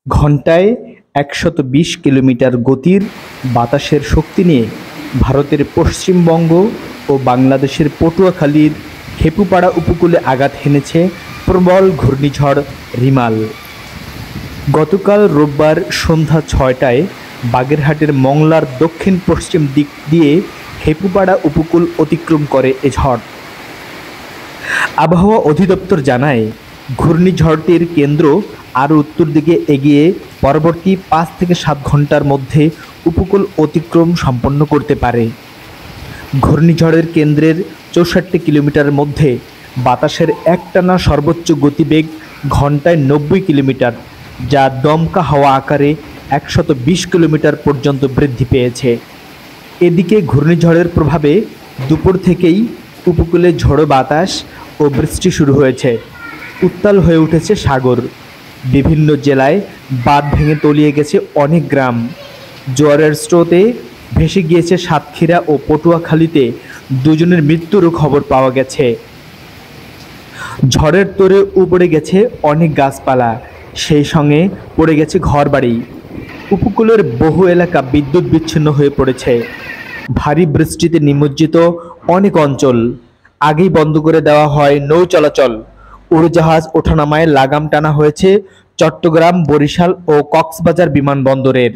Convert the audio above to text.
ঘন্টায় ১২০ কিলোমিটার গতির বাতাসের শক্তি নিয়ে ভারতের পশ্চিমবঙ্গ ও বাংলাদেশের পটুয়াখালীর খেপুপাড়া উপকূলে আঘাত হেনেছে প্রবল ঘূর্ণিঝড় রিমাল। গতকাল রোববার সন্ধ্যা ৬টায় বাগেরহাটের মংলার দক্ষিণ পশ্চিম দিক দিয়ে খেপুপাড়া উপকূল অতিক্রম করে এ ঝড়। আবহাওয়া অধিদপ্তর জানায়, ঘূর্ণিঝড়টির কেন্দ্র আরও উত্তর দিকে এগিয়ে পরবর্তী ৫ থেকে ৭ ঘন্টার মধ্যে উপকূল অতিক্রম সম্পন্ন করতে পারে। ঘূর্ণিঝড়ের কেন্দ্রের ৬৪ কিলোমিটার মধ্যে বাতাসের একটানা সর্বোচ্চ গতিবেগ ঘন্টায় ৯০ কিলোমিটার, যা দমকা হাওয়া আকারে ১২০ কিলোমিটার পর্যন্ত বৃদ্ধি পেয়েছে। এদিকে ঘূর্ণিঝড়ের প্রভাবে দুপুর থেকেই উপকূলে ঝোড়ো বাতাস ও বৃষ্টি শুরু হয়েছে। উত্তাল হয়ে উঠেছে সাগর। বিভিন্ন জেলায় বাঁধ ভেঙে তলিয়ে গেছে অনেক গ্রাম। জোয়ারের স্রোতে ভেসে গিয়েছে সাতক্ষীরা ও পটুয়াখালীতে ২ জনের মৃত্যুরও খবর পাওয়া গেছে। ঝড়ের তোড়ে উপড়ে গেছে অনেক গাছপালা, সেই সঙ্গে পড়ে গেছে ঘরবাড়ি। উপকূলের বহু এলাকা বিদ্যুৎ বিচ্ছিন্ন হয়ে পড়েছে। ভারী বৃষ্টিতে নিমজ্জিত অনেক অঞ্চল। আগেই বন্ধ করে দেওয়া হয় নৌ চলাচল। উড়োজাহাজ ওঠানামায় লাগাম টানা হয়েছে চট্টগ্রাম, বরিশাল ও কক্সবাজার বিমানবন্দরের।